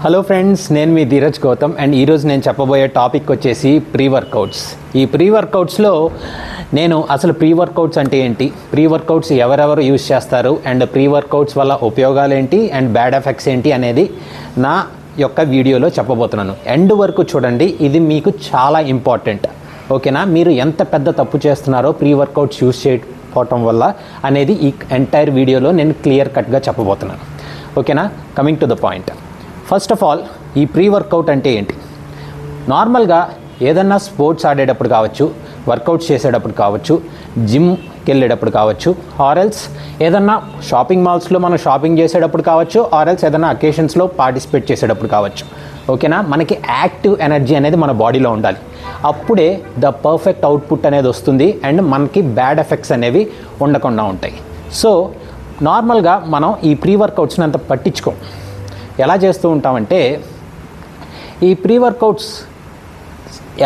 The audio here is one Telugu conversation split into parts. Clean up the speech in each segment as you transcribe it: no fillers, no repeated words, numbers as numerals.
హలో ఫ్రెండ్స్, నేను మీ ధీరజ్ గౌతమ్ అండ్ ఈరోజు నేను చెప్పబోయే టాపిక్ వచ్చేసి ప్రీ వర్కౌట్స్. ఈ ప్రీ వర్కౌట్స్లో నేను అసలు ప్రీ వర్కౌట్స్ అంటే ఏంటి, ప్రీ వర్కౌట్స్ ఎవరెవరు యూజ్ చేస్తారు అండ్ ప్రీ వర్కౌట్స్ వల్ల ఉపయోగాలు ఏంటి అండ్ బ్యాడ్ ఎఫెక్ట్స్ ఏంటి అనేది నా యొక్క వీడియోలో చెప్పబోతున్నాను. ఎండ్ వరకు చూడండి, ఇది మీకు చాలా ఇంపార్టెంట్. ఓకేనా? మీరు ఎంత పెద్ద తప్పు చేస్తున్నారో ప్రీ వర్కౌట్స్ యూజ్ చేయకపోవటం వల్ల అనేది ఈ ఎంటైర్ వీడియోలో నేను క్లియర్ కట్గా చెప్పబోతున్నాను. ఓకేనా? Coming to the point. First of all, ఈ ప్రీ వర్కౌట్ అంటే ఏంటి? నార్మల్గా ఏదన్నా స్పోర్ట్స్ ఆడేటప్పుడు కావచ్చు, వర్కౌట్స్ చేసేటప్పుడు కావచ్చు, జిమ్కి వెళ్ళేటప్పుడు కావచ్చు, ఆర్ఎల్స్ ఏదన్నా షాపింగ్ మాల్స్లో మనం షాపింగ్ చేసేటప్పుడు కావచ్చు, ఆర్ఎల్స్ ఏదన్నా అకేషన్స్లో పార్టిసిపేట్ చేసేటప్పుడు కావచ్చు. ఓకేనా? మనకి యాక్టివ్ ఎనర్జీ అనేది మన బాడీలో ఉండాలి. అప్పుడే ద పర్ఫెక్ట్ అవుట్పుట్ అనేది వస్తుంది అండ్ మనకి బ్యాడ్ ఎఫెక్ట్స్ అనేవి ఉండకుండా ఉంటాయి. సో నార్మల్గా మనం ఈ ప్రీ వర్కౌట్స్ని అంత పట్టించుకోం. ఎలా చేస్తూ ఉంటామంటే, ఈ ప్రీ వర్కౌట్స్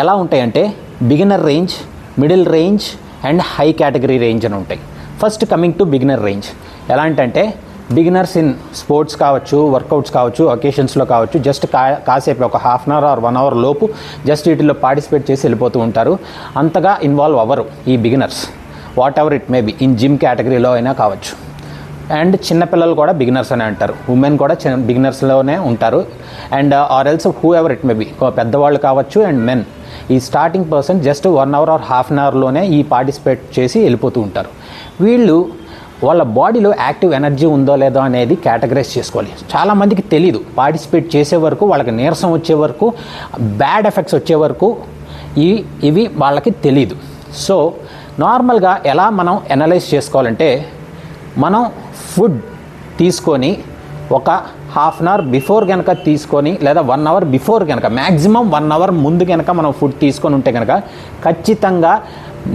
ఎలా ఉంటాయంటే beginner range, middle range and high category range అని ఉంటాయి. First coming to beginner range. ఎలా అంటే బిగినర్స్ ఇన్ స్పోర్ట్స్ కావచ్చు, వర్కౌట్స్ కావచ్చు, అకేషన్స్లో కావచ్చు, జస్ట్ కాసేపు ఒక half an hour or 1 hour లోపు జస్ట్ వీటిల్లో పార్టిసిపేట్ చేసి వెళ్ళిపోతూ ఉంటారు. అంతగా ఇన్వాల్వ్ అవ్వరు ఈ beginners. Whatever it may be, in gym కేటగిరీలో అయినా కావచ్చు. అండ్ చిన్నపిల్లలు కూడా బిగినర్స్ అనే అంటారు, ఉమెన్ కూడా బిగినర్స్లోనే ఉంటారు. And or else whoever it may be, పెద్దవాళ్ళు కావచ్చు అండ్ మెన్. ఈ starting person just 1 hour or half an అవర్లోనే ఈ పార్టిసిపేట్ చేసి వెళ్ళిపోతూ ఉంటారు. వీళ్ళు వాళ్ళ బాడీలో యాక్టివ్ ఎనర్జీ ఉందో లేదో అనేది కేటగరైజ్ చేసుకోవాలి. చాలామందికి తెలీదు. పార్టిసిపేట్ చేసే వరకు, వాళ్ళకి నీరసం వచ్చే వరకు, బ్యాడ్ ఎఫెక్ట్స్ వచ్చే వరకు ఇవి వాళ్ళకి తెలీదు. సో నార్మల్గా ఎలా మనం అనలైజ్ చేసుకోవాలంటే, మనం ఫుడ్ తీసుకొని ఒక హాఫ్ అన్ అవర్ బిఫోర్ కనుక తీసుకొని, లేదా 1 అవర్ బిఫోర్ కనుక, మ్యాక్సిమం 1 అవర్ ముందు కనుక మనం ఫుడ్ తీసుకొని ఉంటే కనుక ఖచ్చితంగా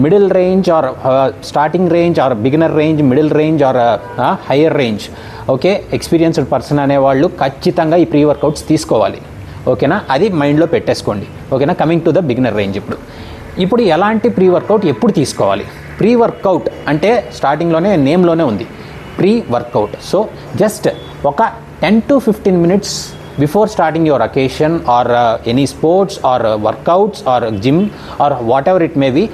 middle range or starting range or beginner range, middle range or higher range, okay, experienced person అనేవాళ్ళు ఖచ్చితంగా ఈ ప్రీ వర్కౌట్స్ తీసుకోవాలి. ఓకేనా? అది మైండ్లో పెట్టేసుకోండి. ఓకేనా? Coming to the beginner range. ఇప్పుడు ఎలాంటి ప్రీ వర్కౌట్ ఎప్పుడు తీసుకోవాలి? ప్రీ వర్కౌట్ అంటే స్టార్టింగ్లోనే నేమ్లోనే ఉంది, ప్రీ వర్కౌట్. సో జస్ట్ ఒక 10 to 15 minutes before starting your occasion or any sports or workouts or gym or whatever it may be,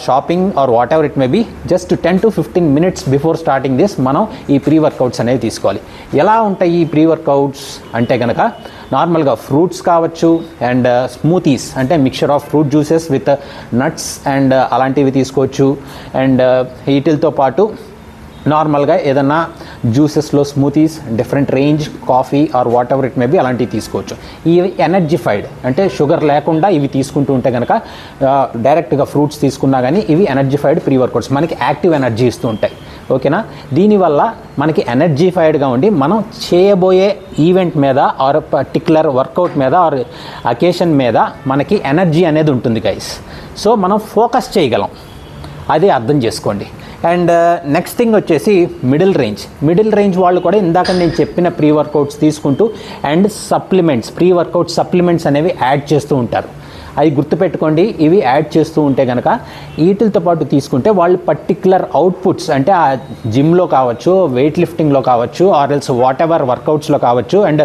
shopping or whatever it may be, just 10 to 15 minutes before starting this మనం ఈ ప్రీ వర్కౌట్స్ అనేవి తీసుకోవాలి. ఎలా ఉంటాయి ఈ ప్రీ వర్కౌట్స్ అంటే కనుక, నార్మల్గా ఫ్రూట్స్ కావచ్చు అండ్ స్మూతీస్ అంటే mixture of fruit juices with nuts and అలాంటివి తీసుకోవచ్చు. అండ్ వీటితో పాటు నార్మల్గా ఏదన్నా జ్యూసెస్లో smoothies, different range, coffee or whatever it may be, అలాంటివి తీసుకోవచ్చు. ఇవి ఎనర్జిఫైడ్ అంటే షుగర్ లేకుండా ఇవి తీసుకుంటూ ఉంటే కనుక, డైరెక్ట్గా ఫ్రూట్స్ తీసుకున్నా కానీ ఇవి ఎనర్జిఫైడ్ ప్రీ వర్కౌట్స్, మనకి యాక్టివ్ ఎనర్జీ ఇస్తూ ఉంటాయి. ఓకేనా? దీనివల్ల మనకి ఎనర్జిఫైడ్గా ఉండి మనం చేయబోయే ఈవెంట్ మీద ఆర్ పర్టికులర్ వర్కౌట్ మీద ఆర్ అకేషన్ మీద మనకి ఎనర్జీ అనేది ఉంటుంది గైస్. సో మనం ఫోకస్ చేయగలం, అది అర్థం చేసుకోండి. అండ్ నెక్స్ట్ థింగ్ వచ్చేసి మిడిల్ రేంజ్. మిడిల్ రేంజ్ వాళ్ళు కూడా ఇందాక నేను చెప్పిన ప్రీ వర్కౌట్స్ తీసుకుంటూ and supplements, pre workout supplements అనేవి యాడ్ చేస్తూ ఉంటారు. అవి గుర్తుపెట్టుకోండి. ఇవి యాడ్ చేస్తూ ఉంటే కనుక వీటితో పాటు తీసుకుంటే వాళ్ళు పర్టికులర్ అవుట్పుట్స్ అంటే ఆ జిమ్లో కావచ్చు, వెయిట్ లిఫ్టింగ్లో కావచ్చు, ఆర్ ఎల్స్ వాట్ ఎవర్ వర్కౌట్స్లో కావచ్చు అండ్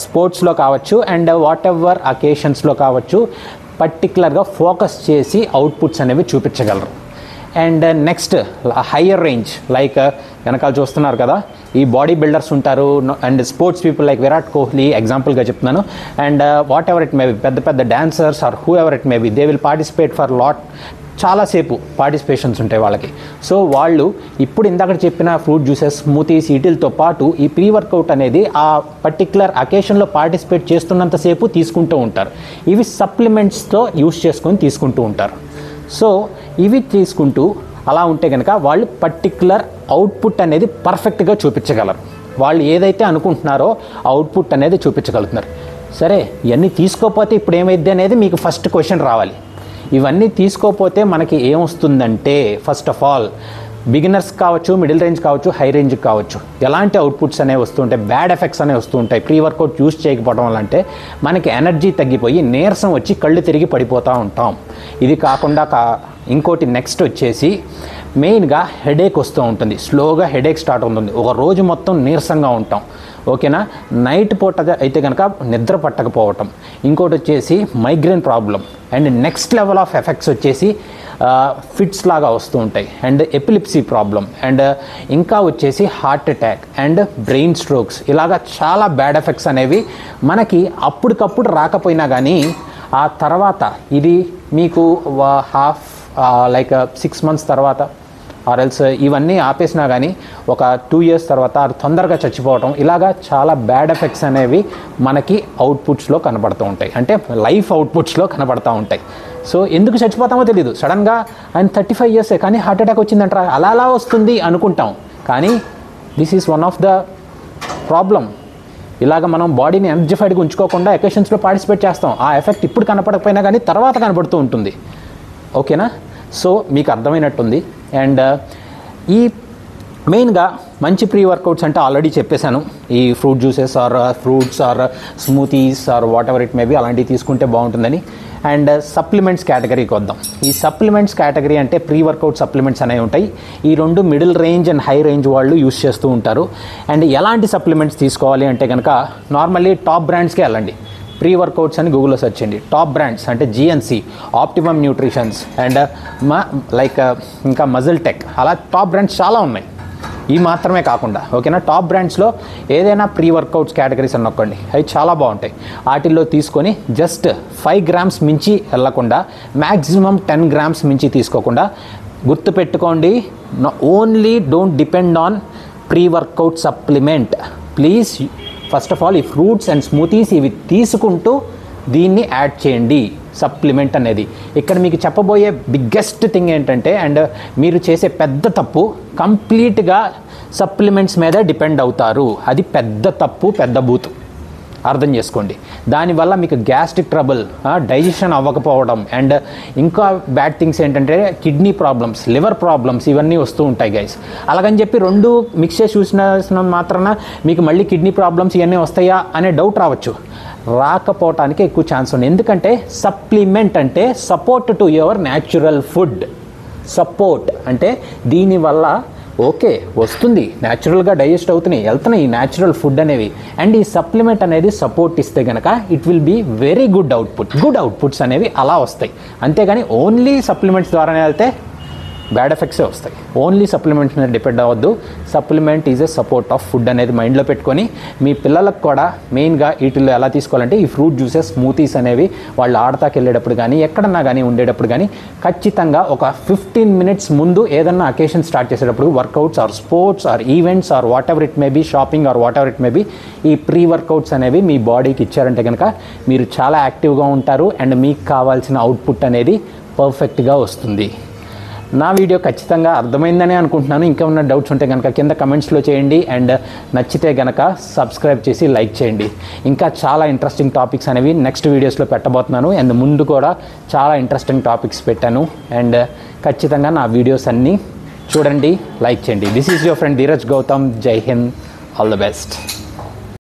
స్పోర్ట్స్లో కావచ్చు అండ్ వాట్ ఎవర్ అకేషన్స్లో కావచ్చు, పర్టికులర్గా ఫోకస్ చేసి అవుట్పుట్స్ అనేవి చూపించగలరు. And next higher range, like వెనకాల చూస్తున్నారు కదా, ఈ బాడీ బిల్డర్స్ ఉంటారు and sports people like Virat Kohli ఎగ్జాంపుల్గా చెప్తున్నాను. And whatever it may be, పెద్ద పెద్ద dancers or whoever it may be, they will participate for చాలాసేపు పార్టిసిపేషన్స్ ఉంటాయి వాళ్ళకి. సో వాళ్ళు ఇప్పుడు ఇందాక చెప్పిన ఫ్రూట్ జ్యూసెస్, స్మూతీస్, వీటితో పాటు ఈ ప్రీ వర్కౌట్ అనేది ఆ పర్టికులర్ అకేషన్లో పార్టిసిపేట్ చేస్తున్నంతసేపు తీసుకుంటూ ఉంటారు. ఇవి సప్లిమెంట్స్తో యూస్ చేసుకొని తీసుకుంటూ ఉంటారు. సో ఇవి తీసుకుంటూ అలా ఉంటే కనుక వాళ్ళు పర్టికులర్ అవుట్పుట్ అనేది పర్ఫెక్ట్గా చూపించగలరు. వాళ్ళు ఏదైతే అనుకుంటున్నారో అవుట్పుట్ అనేది చూపించగలుగుతున్నారు. సరే, ఇవన్నీ తీసుకోకపోతే ఇప్పుడు ఏమైద్ది అనేది మీకు ఫస్ట్ క్వశ్చన్ రావాలి. ఇవన్నీ తీసుకోకపోతే మనకి ఏమొస్తుందంటే, ఫస్ట్ ఆఫ్ ఆల్ బిగినర్స్ కావచ్చు, మిడిల్ రేంజ్ కావచ్చు, హై రేంజ్ కావచ్చు, ఎలాంటి అవుట్పుట్స్ అనేవి వస్తుంటాయి, బ్యాడ్ ఎఫెక్ట్స్ అనేవి వస్తూ ఉంటాయి ప్రీ వర్కౌట్ యూస్ చేయకపోవడం వల్ల. అంటే మనకి ఎనర్జీ తగ్గిపోయి నీరసం వచ్చి కళ్ళు తిరిగి పడిపోతూ ఉంటాం. ఇది కాకుండా ఇంకోటి నెక్స్ట్ వచ్చేసి మెయిన్గా హెడేక్ వస్తూ ఉంటుంది. స్లోగా హెడేక్ స్టార్ట్ అవుతుంది. ఒక రోజు మొత్తం నీరసంగా ఉంటాం. ఓకేనా. నైట్ పూట అయితే కనుక నిద్ర పట్టకపోవటం, ఇంకోటి వచ్చేసి migraine problem, and next level of effects వచ్చేసి ఫిట్స్ లాగా వస్తూ ఉంటాయి, అండ్ ఎపిలిప్సీ ప్రాబ్లం, అండ్ ఇంకా వచ్చేసి heart attack and brain strokes, ఇలాగా చాలా బ్యాడ్ ఎఫెక్ట్స్ అనేవి మనకి అప్పటికప్పుడు రాకపోయినా కానీ ఆ తర్వాత ఇది మీకు లైక్ 6 months తర్వాత ఆర్ఎల్స్ ఇవన్నీ ఆపేసినా కానీ ఒక 2 years తర్వాత తొందరగా చచ్చిపోవటం, ఇలాగా చాలా బ్యాడ్ ఎఫెక్ట్స్ అనేవి మనకి అవుట్పుట్స్లో కనబడుతూ ఉంటాయి, అంటే లైఫ్ అవుట్పుట్స్లో కనబడుతూ ఉంటాయి. సో ఎందుకు చచ్చిపోతామో తెలియదు, సడన్గా ఆయన 35 years కానీ హార్ట్ అటాక్ వచ్చిందంటారా, అలా వస్తుంది అనుకుంటాం, కానీ this is one of the problem. ఇలాగ మనం బాడీని ఎనర్జిఫైడ్గా ఉంచుకోకుండా ఎకేషన్స్లో పార్టిసిపేట్ చేస్తాం, ఆ ఎఫెక్ట్ ఇప్పుడు కనపడకపోయినా కానీ తర్వాత కనపడుతూ ఉంటుంది. ఓకేనా, సో మీకు అర్థమైనట్టుంది. అండ్ ఈ మెయిన్గా మంచి ప్రీ వర్కౌట్స్ అంటే ఆల్రెడీ చెప్పేశాను, ఈ fruit juices or fruits or smoothies or whatever it may be అలాంటివి తీసుకుంటే బాగుంటుందని. అండ్ సప్లిమెంట్స్ కేటగిరీకి వద్దాం. ఈ సప్లిమెంట్స్ కేటగిరీ అంటే ప్రీ వర్కౌట్ సప్లిమెంట్స్ అనేవి ఉంటాయి. ఈ 2 middle range and high range వాళ్ళు యూస్ చేస్తూ ఉంటారు. అండ్ ఎలాంటి సప్లిమెంట్స్ తీసుకోవాలి అంటే కనుక నార్మల్లీ టాప్ బ్రాండ్స్కే వెళ్ళండి. ప్రీ వర్కౌట్స్ అని గూగుల్లో సెర్చ్ చేయండి. టాప్ బ్రాండ్స్ అంటే జిఎన్సి, ఆప్టిమమ్ న్యూట్రిషన్స్ అండ్ ఇంకా మజిల్ టెక్, అలా టాప్ బ్రాండ్స్ చాలా ఉన్నాయి. ఈ మాత్రమే కాకుండా ఓకేనా, టాప్ బ్రాండ్స్లో ఏదైనా ప్రీ వర్కౌట్స్ కేటగిరీస్ అని నొక్కండి, అవి చాలా బాగుంటాయి. వాటిల్లో తీసుకొని జస్ట్ 5 grams మించి వెళ్ళకుండా మ్యాక్సిమం 10 grams మించి తీసుకోకుండా, గుర్తుపెట్టుకోండి, only don't depend on pre workout supplement. Please first of all ఈ ఫ్రూట్స్ అండ్ స్మూతీస్ ఇవి తీసుకుంటూ దీన్ని యాడ్ చేయండి సప్లిమెంట్ అనేది. ఇక్కడ మీకు చెప్పబోయే బిగ్గెస్ట్ థింగ్ ఏంటంటే, అండ్ మీరు చేసే పెద్ద తప్పు, కంప్లీట్గా సప్లిమెంట్స్ మీద డిపెండ్ అవుతారు. అది పెద్ద తప్పు, పెద్ద బూతు, అర్థం చేసుకోండి. దానివల్ల మీకు గ్యాస్ట్రిక్ ట్రబుల్, డైజెషన్ అవ్వకపోవడం, అండ్ ఇంకా బ్యాడ్ థింగ్స్ ఏంటంటే కిడ్నీ ప్రాబ్లమ్స్, లివర్ ప్రాబ్లమ్స్, ఇవన్నీ వస్తూ ఉంటాయి గైస్. అలాగని చెప్పి 2 మిక్స్ చేసి చూసిన మాత్రాన మీకు మళ్ళీ కిడ్నీ ప్రాబ్లమ్స్ ఇవన్నీ వస్తాయా అనే డౌట్ రావచ్చు. రాకపోవటానికి ఎక్కువ ఛాన్స్ ఉంది. ఎందుకంటే సప్లిమెంట్ అంటే support to your natural food. Support అంటే దీనివల్ల ఓకే వస్తుంది, న్యాచురల్గా డైజెస్ట్ అవుతున్నాయి, వెళ్తున్నాయి ఈ న్యాచురల్ ఫుడ్ అనేవి. అండ్ ఈ సప్లిమెంట్ అనేది సపోర్ట్ ఇస్తే కనుక it will be very good outputs అనేవి అలా వస్తాయి. అంతేగాని ఓన్లీ సప్లిమెంట్స్ ద్వారానే వెళ్తే బ్యాడ్ ఎఫెక్ట్సే వస్తాయి. ఓన్లీ సప్లిమెంట్స్ మీద డిపెండ్ అవ్వద్దు. Supplement is a support of food అనేది మైండ్లో పెట్టుకొని మీ పిల్లలకు కూడా మెయిన్గా వీటిల్లో ఎలా తీసుకోవాలంటే ఈ ఫ్రూట్ జ్యూసెస్, స్మూతీస్ అనేవి వాళ్ళు ఆడతాకి వెళ్ళేటప్పుడు కానీ ఎక్కడన్నా కానీ ఉండేటప్పుడు కానీ ఖచ్చితంగా ఒక 15 minutes ముందు ఏదన్నా అకేషన్ స్టార్ట్ చేసేటప్పుడు workouts or sports or events or whatever it may be, shopping or whatever it may be, ఈ ప్రీ వర్కౌట్స్ అనేవి మీ బాడీకి ఇచ్చారంటే కనుక మీరు చాలా యాక్టివ్గా ఉంటారు అండ్ మీకు కావాల్సిన అవుట్పుట్ అనేది పర్ఫెక్ట్గా వస్తుంది. నా వీడియో ఖచ్చితంగా అర్థమైందనే అనుకుంటున్నాను. ఇంకా ఉన్న డౌట్స్ ఉంటే కనుక కింద కమెంట్స్లో చేయండి. అండ్ నచ్చితే కనుక సబ్స్క్రైబ్ చేసి లైక్ చేయండి. ఇంకా చాలా ఇంట్రెస్టింగ్ టాపిక్స్ అనేవి నెక్స్ట్ వీడియోస్లో పెట్టబోతున్నాను. అండ్ ముందు కూడా చాలా ఇంట్రెస్టింగ్ టాపిక్స్ పెట్టాను. అండ్ ఖచ్చితంగా నా వీడియోస్ అన్నీ చూడండి, లైక్ చేయండి. This is your friend Dheeraj Gautam. జై హింద్, ఆల్ ద బెస్ట్.